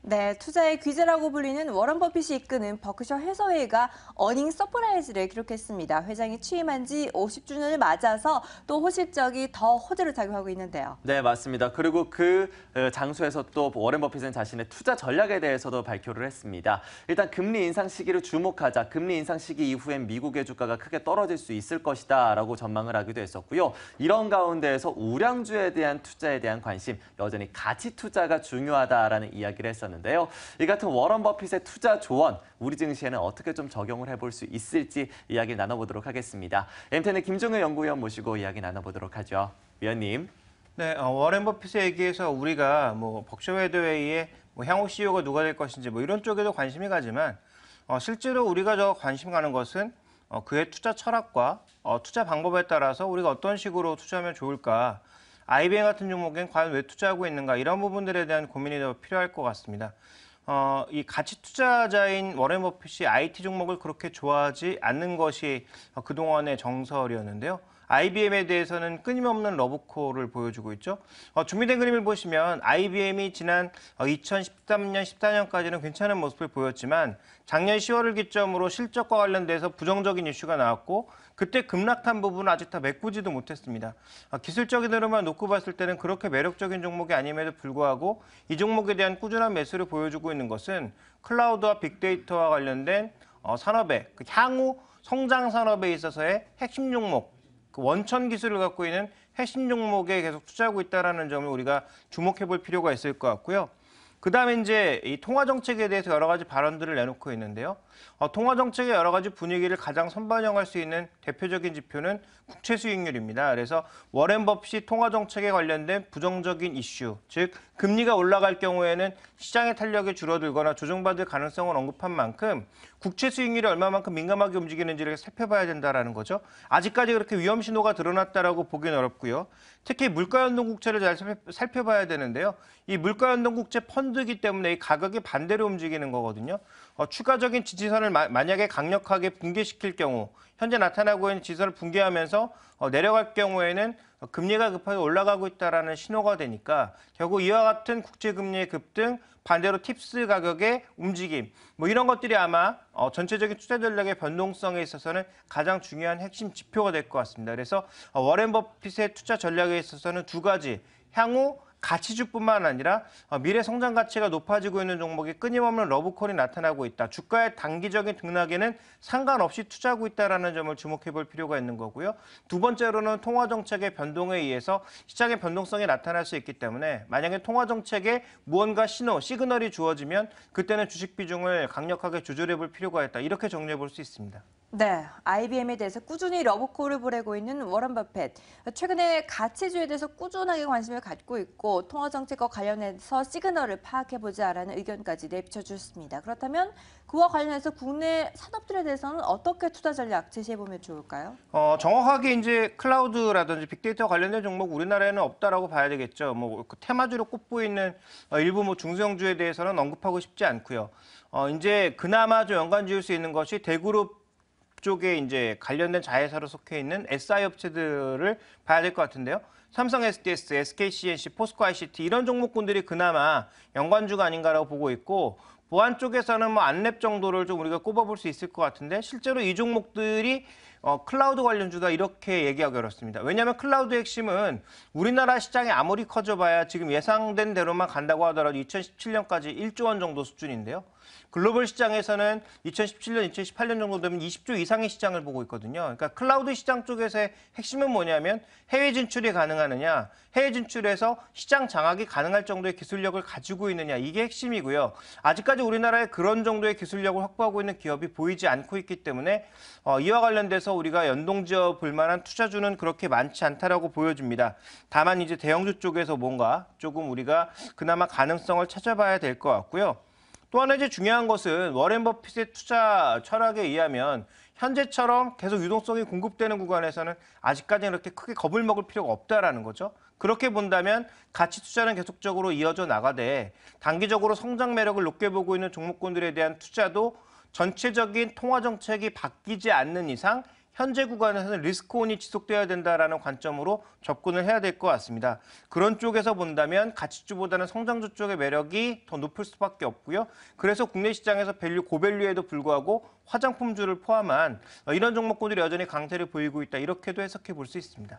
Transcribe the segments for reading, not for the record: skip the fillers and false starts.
네, 투자의 귀재라고 불리는 워런 버핏이 이끄는 버크셔 해서웨이가 어닝 서프라이즈를 기록했습니다. 회장이 취임한 지 50주년을 맞아서 또 호실적이 더 호재로 작용하고 있는데요. 네, 맞습니다. 그리고 그 장소에서 또 워렌 버핏은 자신의 투자 전략에 대해서도 발표를 했습니다. 일단 금리 인상 시기를 주목하자. 금리 인상 시기 이후엔 미국의 주가가 크게 떨어질 수 있을 것이다라고 전망을 하기도 했었고요. 이런 가운데에서 우량주에 대한 투자에 대한 관심, 여전히 가치 투자가 중요하다라는 이야기를 했었는데요. 이 같은 워런 버핏의 투자 조언, 우리 증시에는 어떻게 좀 적용을 해볼 수 있을지 이야기 나눠보도록 하겠습니다. MTN의 김종현 연구위원 모시고 이야기 나눠보도록 하죠. 위원님. 네, 워렌 버핏의 얘기에서 우리가 버크셔 해서웨이의 향후 CEO가 누가 될 것인지 이런 쪽에도 관심이 가지만 실제로 우리가 저 관심 가는 것은 그의 투자 철학과 투자 방법에 따라서 우리가 어떤 식으로 투자하면 좋을까, IBM 같은 종목엔 과연 왜 투자하고 있는가 이런 부분들에 대한 고민이 더 필요할 것 같습니다. 이 가치 투자자인 워렌 버핏이 IT 종목을 그렇게 좋아하지 않는 것이 그동안의 정설이었는데요. IBM에 대해서는 끊임없는 러브콜을 보여주고 있죠. 준비된 그림을 보시면 IBM이 지난 2013년, 14년까지는 괜찮은 모습을 보였지만 작년 10월을 기점으로 실적과 관련돼서 부정적인 이슈가 나왔고 그때 급락한 부분은 아직 다 메꾸지도 못했습니다. 기술적인 흐름만 놓고 봤을 때는 그렇게 매력적인 종목이 아님에도 불구하고 이 종목에 대한 꾸준한 매수를 보여주고 있는 것은 클라우드와 빅데이터와 관련된 산업의 향후 성장 산업에 있어서의 핵심 종목, 그 원천 기술을 갖고 있는 핵심 종목에 계속 투자하고 있다는 점을 우리가 주목해 볼 필요가 있을 것 같고요. 그다음에 이제 이 통화 정책에 대해서 여러 가지 발언들을 내놓고 있는데요. 통화 정책의 여러 가지 분위기를 가장 선반영할 수 있는 대표적인 지표는 국채 수익률입니다. 그래서 워렌 버핏이 통화 정책에 관련된 부정적인 이슈, 즉 금리가 올라갈 경우에는 시장의 탄력이 줄어들거나 조정받을 가능성을 언급한 만큼 국채 수익률이 얼마만큼 민감하게 움직이는지를 살펴봐야 된다는 거죠. 아직까지 그렇게 위험 신호가 드러났다라고 보기는 어렵고요. 특히 물가연동 국채를 잘 살펴봐야 되는데요. 이 물가연동 국채 펀드이기 때문에 이 가격이 반대로 움직이는 거거든요. 추가적인 지지선을 만약에 강력하게 붕괴시킬 경우, 현재 나타나고 있는 지지선을 붕괴하면서 내려갈 경우에는 금리가 급하게 올라가고 있다는 신호가 되니까 결국 이와 같은 국제금리의 급등, 반대로 팁스 가격의 움직임, 이런 것들이 아마 전체적인 투자 전략의 변동성에 있어서는 가장 중요한 핵심 지표가 될 것 같습니다. 그래서 워렌 버핏의 투자 전략에 있어서는 두 가지, 향후 가치주뿐만 아니라 미래 성장 가치가 높아지고 있는 종목에 끊임없는 러브콜이 나타나고 있다. 주가의 단기적인 등락에는 상관없이 투자하고 있다는 점을 주목해 볼 필요가 있는 거고요. 두 번째로는 통화정책의 변동에 의해서 시장의 변동성이 나타날 수 있기 때문에 만약에 통화정책에 무언가 신호, 시그널이 주어지면 그때는 주식 비중을 강력하게 조절해 볼 필요가 있다. 이렇게 정리해 볼 수 있습니다. 네, IBM에 대해서 꾸준히 러브콜을 보내고 있는 워런 버핏. 최근에 가치주에 대해서 꾸준하게 관심을 갖고 있고 통화 정책과 관련해서 시그널을 파악해보자라는 의견까지 내비쳐주셨습니다. 그렇다면 그와 관련해서 국내 산업들에 대해서는 어떻게 투자 전략 제시해보면 좋을까요? 정확하게 이제 클라우드라든지 빅데이터 관련된 종목 우리나라에는 없다라고 봐야 되겠죠. 그 테마주로 꼽고 있는 일부 중소형주에 대해서는 언급하고 싶지 않고요. 이제 그나마 좀 연관 지을 수 있는 것이 대그룹 쪽에 이제 관련된 자회사로 속해 있는 SI 업체들을 봐야 될 것 같은데요. 삼성 SDS, SKCNC, 포스코 ICT 이런 종목군들이 그나마 연관주가 아닌가라고 보고 있고 보안 쪽에서는 안랩 정도를 좀 우리가 꼽아볼 수 있을 것 같은데 실제로 이 종목들이 클라우드 관련주다 이렇게 얘기하기 어렵습니다. 왜냐하면 클라우드의 핵심은 우리나라 시장이 아무리 커져봐야 지금 예상된 대로만 간다고 하더라도 2017년까지 1조 원 정도 수준인데요. 글로벌 시장에서는 2017년, 2018년 정도 되면 20조 이상의 시장을 보고 있거든요. 그러니까 클라우드 시장 쪽에서의 핵심은 뭐냐면 해외 진출이 가능하느냐, 해외 진출에서 시장 장악이 가능할 정도의 기술력을 가지고 있느냐, 이게 핵심이고요. 아직까지 우리나라에 그런 정도의 기술력을 확보하고 있는 기업이 보이지 않고 있기 때문에 이와 관련돼서 우리가 연동지어 볼 만한 투자주는 그렇게 많지 않다라고 보여집니다. 다만 이제 대형주 쪽에서 뭔가 조금 우리가 그나마 가능성을 찾아봐야 될 것 같고요. 또 하나 이제 중요한 것은 워렌 버핏의 투자 철학에 의하면 현재처럼 계속 유동성이 공급되는 구간에서는 아직까지는 그렇게 크게 겁을 먹을 필요가 없다라는 거죠. 그렇게 본다면 가치 투자는 계속적으로 이어져 나가되 단기적으로 성장 매력을 높게 보고 있는 종목군들에 대한 투자도 전체적인 통화 정책이 바뀌지 않는 이상 현재 구간에서는 리스크온이 지속돼야 된다라는 관점으로 접근을 해야 될 것 같습니다. 그런 쪽에서 본다면 가치주보다는 성장주 쪽의 매력이 더 높을 수밖에 없고요. 그래서 국내 시장에서 고밸류에도 불구하고 화장품주를 포함한 이런 종목군들이 여전히 강세를 보이고 있다. 이렇게도 해석해 볼 수 있습니다.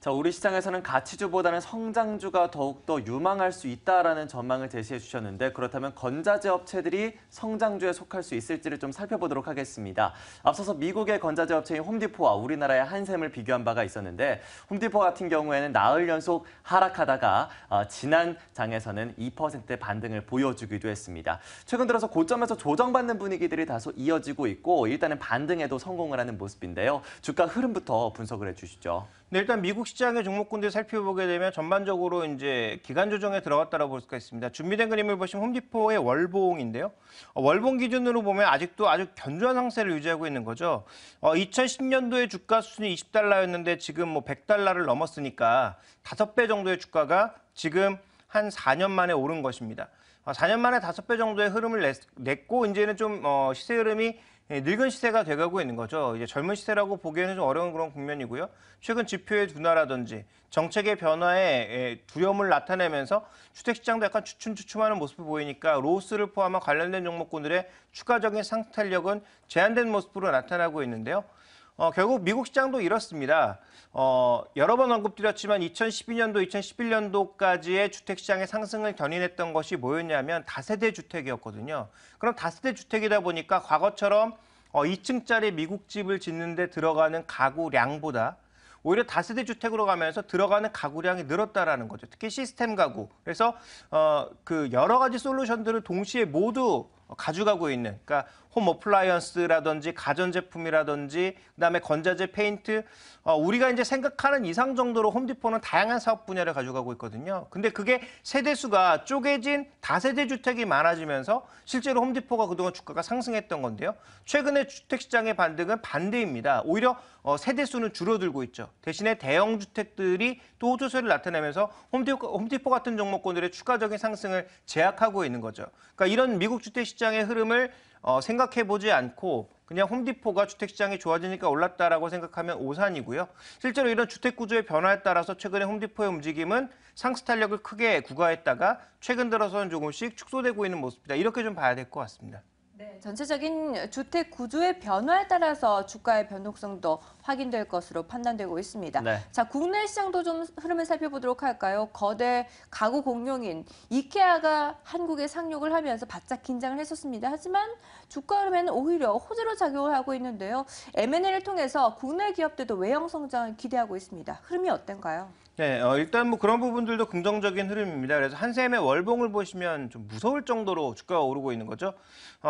자, 우리 시장에서는 가치주보다는 성장주가 더욱더 유망할 수 있다라는 전망을 제시해 주셨는데 그렇다면 건자재 업체들이 성장주에 속할 수 있을지를 좀 살펴보도록 하겠습니다. 앞서서 미국의 건자재 업체인 홈디포와 우리나라의 한샘을 비교한 바가 있었는데 홈디포 같은 경우에는 나흘 연속 하락하다가 지난 장에서는 2%의 반등을 보여주기도 했습니다. 최근 들어서 고점에서 조정받는 분위기들이 다소 이어지고 있고 일단은 반등에도 성공을 하는 모습인데요. 주가 흐름부터 분석을 해주시죠. 네, 일단 미국 시장의 종목군들 살펴보게 되면 전반적으로 이제 기간 조정에 들어갔다고 볼 수가 있습니다. 준비된 그림을 보시면 홈디포의 월봉인데요. 월봉 기준으로 보면 아직도 아주 견조한 상세를 유지하고 있는 거죠. 2010년도에 주가 수준이 $20였는데 지금 뭐 $100를 넘었으니까 5배 정도의 주가가 지금 한 4년 만에 오른 것입니다. 4년 만에 5배 정도의 흐름을 냈고 이제는 좀 시세 흐름이 늙은 시세가 돼가고 있는 거죠. 이제 젊은 시세라고 보기에는 좀 어려운 그런 국면이고요. 최근 지표의 둔화라든지 정책의 변화에 두려움을 나타내면서 주택시장도 약간 주춤주춤하는 모습을 보이니까 로스를 포함한 관련된 종목군들의 추가적인 상승 탄력은 제한된 모습으로 나타나고 있는데요. 결국 미국 시장도 이렇습니다. 여러 번 언급드렸지만 2012년도, 2011년도까지의 주택시장의 상승을 견인했던 것이 뭐였냐면 다세대 주택이었거든요. 그럼 다세대 주택이다 보니까 과거처럼 2층짜리 미국 집을 짓는 데 들어가는 가구량보다 오히려 다세대 주택으로 가면서 들어가는 가구량이 늘었다라는 거죠. 특히 시스템 가구. 그래서 그 여러 가지 솔루션들을 동시에 모두 가져가고 있는, 그러니까 홈 어플라이언스라든지 가전제품이라든지 그다음에 건자재, 페인트, 우리가 이제 생각하는 이상 정도로 홈디포는 다양한 사업 분야를 가져가고 있거든요. 근데 그게 세대수가 쪼개진 다세대 주택이 많아지면서 실제로 홈디포가 그동안 주가가 상승했던 건데요. 최근에 주택시장의 반등은 반대입니다. 오히려 세대수는 줄어들고 있죠. 대신에 대형 주택들이 또 호조세를 나타내면서 홈디포 같은 종목군들의 추가적인 상승을 제약하고 있는 거죠. 그러니까 이런 미국 주택시장의 흐름을 생각해보지 않고 그냥 홈디포가 주택시장이 좋아지니까 올랐다라고 생각하면 오산이고요. 실제로 이런 주택구조의 변화에 따라서 최근에 홈디포의 움직임은 상승 탄력을 크게 구가했다가 최근 들어서는 조금씩 축소되고 있는 모습이다. 이렇게 좀 봐야 될 것 같습니다. 네, 전체적인 주택 구조의 변화에 따라서 주가의 변동성도 확인될 것으로 판단되고 있습니다. 네. 자, 국내 시장도 좀 흐름을 살펴보도록 할까요? 거대 가구 공룡인 이케아가 한국에 상륙을 하면서 바짝 긴장을 했었습니다. 하지만 주가 흐름에는 오히려 호재로 작용을 하고 있는데요. M&A를 통해서 국내 기업들도 외형 성장을 기대하고 있습니다. 흐름이 어떤가요? 네, 일단 뭐 그런 부분들도 긍정적인 흐름입니다. 그래서 한샘의 월봉을 보시면 좀 무서울 정도로 주가가 오르고 있는 거죠.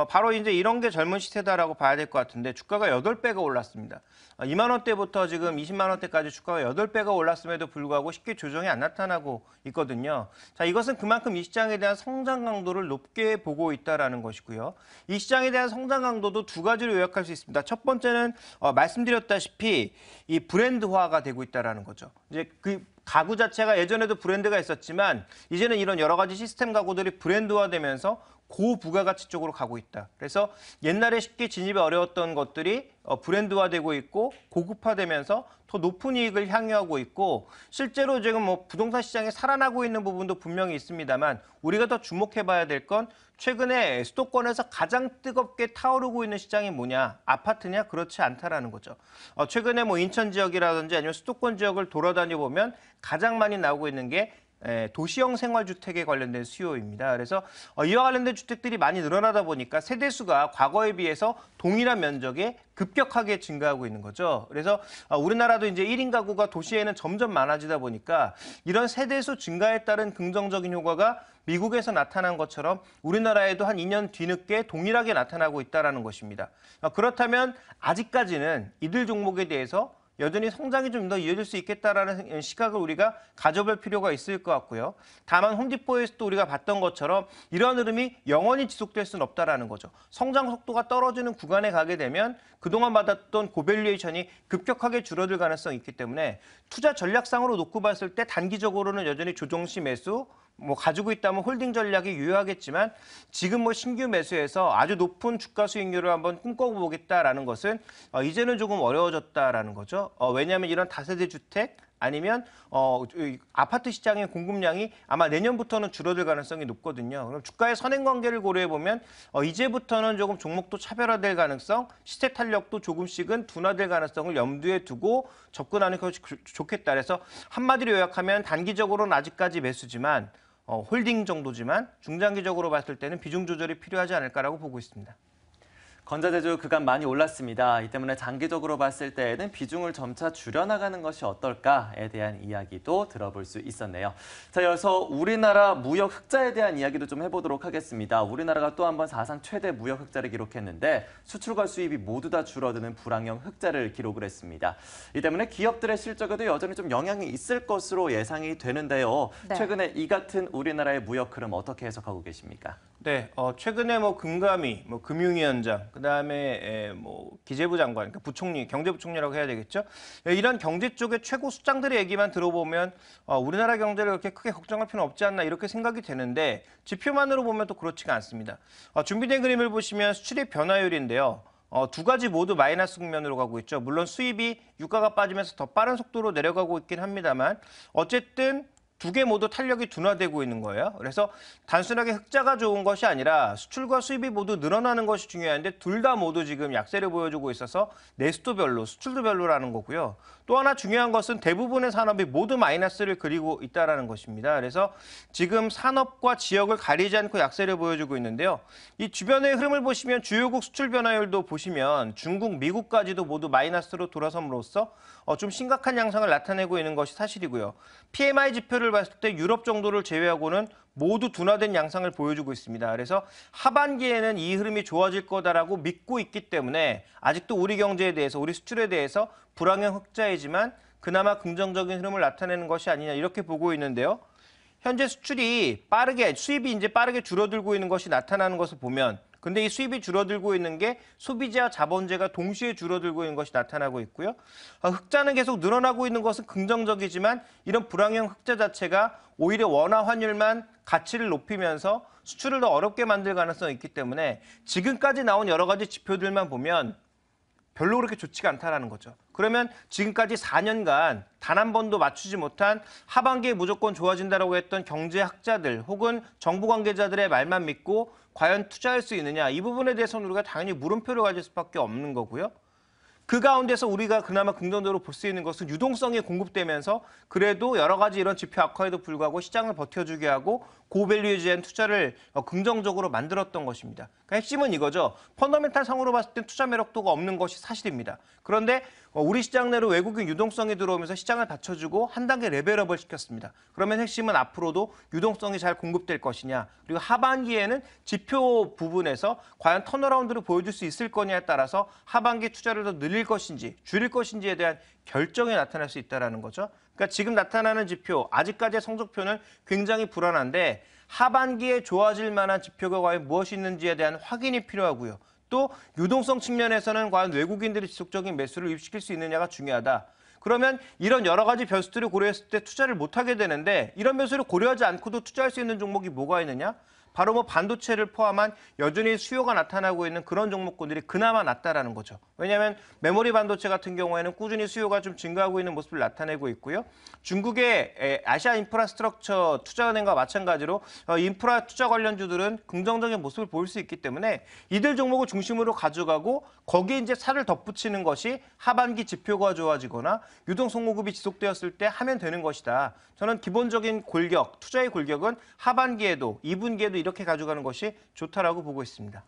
바로 이제 이런 게 젊은 시세다라고 봐야 될 것 같은데 주가가 8배가 올랐습니다. 2만 원대부터 지금 20만 원대까지 주가가 8배가 올랐음에도 불구하고 쉽게 조정이 안 나타나고 있거든요. 자, 이것은 그만큼 이 시장에 대한 성장 강도를 높게 보고 있다라는 것이고요. 이 시장에 대한 성장 강도도 두 가지로 요약할 수 있습니다. 첫 번째는 말씀드렸다시피 이 브랜드화가 되고 있다라는 거죠. 이제 그 가구 자체가 예전에도 브랜드가 있었지만 이제는 이런 여러 가지 시스템 가구들이 브랜드화되면서 고부가가치 쪽으로 가고 있다. 그래서 옛날에 쉽게 진입이 어려웠던 것들이 브랜드화되고 있고 고급화되면서 더 높은 이익을 향유하고 있고 실제로 지금 뭐 부동산 시장이 살아나고 있는 부분도 분명히 있습니다만 우리가 더 주목해봐야 될 건 최근에 수도권에서 가장 뜨겁게 타오르고 있는 시장이 뭐냐? 아파트냐? 그렇지 않다라는 거죠. 최근에 뭐 인천 지역이라든지 아니면 수도권 지역을 돌아다녀 보면 가장 많이 나오고 있는 게 도시형 생활주택에 관련된 수요입니다. 그래서 이와 관련된 주택들이 많이 늘어나다 보니까 세대수가 과거에 비해서 동일한 면적에 급격하게 증가하고 있는 거죠. 그래서 우리나라도 이제 1인 가구가 도시에는 점점 많아지다 보니까 이런 세대수 증가에 따른 긍정적인 효과가 미국에서 나타난 것처럼 우리나라에도 한 2년 뒤늦게 동일하게 나타나고 있다는 것입니다. 그렇다면 아직까지는 이들 종목에 대해서 여전히 성장이 좀 더 이어질 수 있겠다라는 시각을 우리가 가져볼 필요가 있을 것 같고요. 다만 홈디포에서도 우리가 봤던 것처럼 이러한 흐름이 영원히 지속될 수는 없다라는 거죠. 성장 속도가 떨어지는 구간에 가게 되면 그동안 받았던 고밸류에이션이 급격하게 줄어들 가능성이 있기 때문에 투자 전략상으로 놓고 봤을 때 단기적으로는 여전히 조정시 매수, 뭐 가지고 있다면 홀딩 전략이 유효하겠지만 지금 뭐 신규 매수해서 아주 높은 주가 수익률을 한번 꿈꿔보겠다라는 것은 이제는 조금 어려워졌다라는 거죠. 왜냐하면 이런 다세대 주택 아니면 아파트 시장의 공급량이 아마 내년부터는 줄어들 가능성이 높거든요. 그럼 주가의 선행 관계를 고려해 보면 이제부터는 조금 종목도 차별화될 가능성, 시세 탄력도 조금씩은 둔화될 가능성을 염두에 두고 접근하는 것이 좋겠다. 그래서 한마디로 요약하면 단기적으로는 아직까지 매수지만 홀딩 정도지만 중장기적으로 봤을 때는 비중 조절이 필요하지 않을까라고 보고 있습니다. 건자재주 그간 많이 올랐습니다. 이 때문에 장기적으로 봤을 때에는 비중을 점차 줄여나가는 것이 어떨까에 대한 이야기도 들어볼 수 있었네요. 자, 이어서 우리나라 무역 흑자에 대한 이야기도 좀 해보도록 하겠습니다. 우리나라가 또 한 번 사상 최대 무역 흑자를 기록했는데 수출과 수입이 모두 다 줄어드는 불황형 흑자를 기록을 했습니다. 이 때문에 기업들의 실적에도 여전히 좀 영향이 있을 것으로 예상이 되는데요. 네. 최근에 이 같은 우리나라의 무역 흐름 어떻게 해석하고 계십니까? 네, 최근에 뭐 금감위, 뭐 금융위원장, 그다음에 뭐 기재부 장관, 그러니까 부총리, 경제부총리라고 해야 되겠죠. 이런 경제 쪽의 최고 수장들의 얘기만 들어보면 우리나라 경제를 그렇게 크게 걱정할 필요는 없지 않나 이렇게 생각이 되는데 지표만으로 보면 또 그렇지가 않습니다. 준비된 그림을 보시면 수출입 변화율인데요. 두 가지 모두 마이너스 국면으로 가고 있죠. 물론 수입이 유가가 빠지면서 더 빠른 속도로 내려가고 있긴 합니다만 어쨌든 두 개 모두 탄력이 둔화되고 있는 거예요. 그래서 단순하게 흑자가 좋은 것이 아니라 수출과 수입이 모두 늘어나는 것이 중요한데 둘 다 모두 지금 약세를 보여주고 있어서 내수도 별로, 수출도 별로라는 거고요. 또 하나 중요한 것은 대부분의 산업이 모두 마이너스를 그리고 있다는 것입니다. 그래서 지금 산업과 지역을 가리지 않고 약세를 보여주고 있는데요. 이 주변의 흐름을 보시면 주요국 수출 변화율도 보시면 중국, 미국까지도 모두 마이너스로 돌아섬으로써 좀 심각한 양상을 나타내고 있는 것이 사실이고요. PMI 지표를 봤을 때 유럽 정도를 제외하고는 모두 둔화된 양상을 보여주고 있습니다. 그래서 하반기에는 이 흐름이 좋아질 거다라고 믿고 있기 때문에 아직도 우리 경제에 대해서, 우리 수출에 대해서 불황형 흑자이지만 그나마 긍정적인 흐름을 나타내는 것이 아니냐 이렇게 보고 있는데요. 현재 수출이 수입이 이제 빠르게 줄어들고 있는 것이 나타나는 것을 보면 근데 이 수입이 줄어들고 있는 게 소비재와 자본재가 동시에 줄어들고 있는 것이 나타나고 있고요. 흑자는 계속 늘어나고 있는 것은 긍정적이지만 이런 불황형 흑자 자체가 오히려 원화 환율만 가치를 높이면서 수출을 더 어렵게 만들 가능성이 있기 때문에 지금까지 나온 여러 가지 지표들만 보면 별로 그렇게 좋지가 않다라는 거죠. 그러면 지금까지 4년간 단 한 번도 맞추지 못한 하반기에 무조건 좋아진다라고 했던 경제학자들 혹은 정부 관계자들의 말만 믿고 과연 투자할 수 있느냐 이 부분에 대해서는 우리가 당연히 물음표를 가질 수밖에 없는 거고요. 그 가운데서 우리가 그나마 긍정적으로 볼 수 있는 것은 유동성이 공급되면서 그래도 여러 가지 이런 지표 악화에도 불구하고 시장을 버텨주게 하고 고밸류에 대한 투자를 긍정적으로 만들었던 것입니다. 그러니까 핵심은 이거죠. 펀더멘탈 상으로 봤을 때 투자 매력도가 없는 것이 사실입니다. 그런데 우리 시장 내로 외국인 유동성이 들어오면서 시장을 받쳐주고 한 단계 레벨업을 시켰습니다. 그러면 핵심은 앞으로도 유동성이 잘 공급될 것이냐 그리고 하반기에는 지표 부분에서 과연 턴어라운드를 보여줄 수 있을 거냐에 따라서 하반기 투자를 더 늘릴 것인지 줄일 것인지에 대한 결정이 나타날 수 있다는 거죠. 그러니까 지금 나타나는 지표, 아직까지의 성적표는 굉장히 불안한데 하반기에 좋아질 만한 지표가 과연 무엇이 있는지에 대한 확인이 필요하고요. 또 유동성 측면에서는 과연 외국인들이 지속적인 매수를 유입시킬 수 있느냐가 중요하다. 그러면 이런 여러 가지 변수들을 고려했을 때 투자를 못하게 되는데 이런 변수를 고려하지 않고도 투자할 수 있는 종목이 뭐가 있느냐? 바로 뭐 반도체를 포함한 여전히 수요가 나타나고 있는 그런 종목군들이 그나마 낫다라는 거죠. 왜냐하면 메모리 반도체 같은 경우에는 꾸준히 수요가 좀 증가하고 있는 모습을 나타내고 있고요. 중국의 아시아 인프라스트럭처 투자은행과 마찬가지로 인프라 투자 관련주들은 긍정적인 모습을 보일 수 있기 때문에 이들 종목을 중심으로 가져가고 거기에 이제 살을 덧붙이는 것이 하반기 지표가 좋아지거나 유동성 공급이 지속되었을 때 하면 되는 것이다. 저는 기본적인 골격, 투자의 골격은 하반기에도 2분기에도 이렇게 가져가는 것이 좋다라고 보고 있습니다.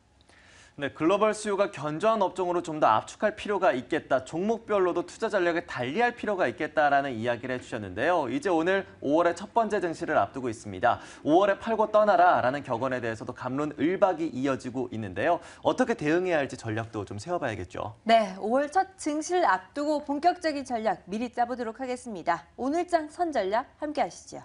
네, 글로벌 수요가 견조한 업종으로 좀 더 압축할 필요가 있겠다. 종목별로도 투자 전략을 달리할 필요가 있겠다라는 이야기를 해주셨는데요. 이제 오늘 5월의 첫 번째 증시를 앞두고 있습니다. 5월에 팔고 떠나라라는 격언에 대해서도 갑론을박이 이어지고 있는데요. 어떻게 대응해야 할지 전략도 좀 세워봐야겠죠. 네, 5월 첫 증시를 앞두고 본격적인 전략 미리 짜보도록 하겠습니다. 오늘장 선전략 함께 하시죠.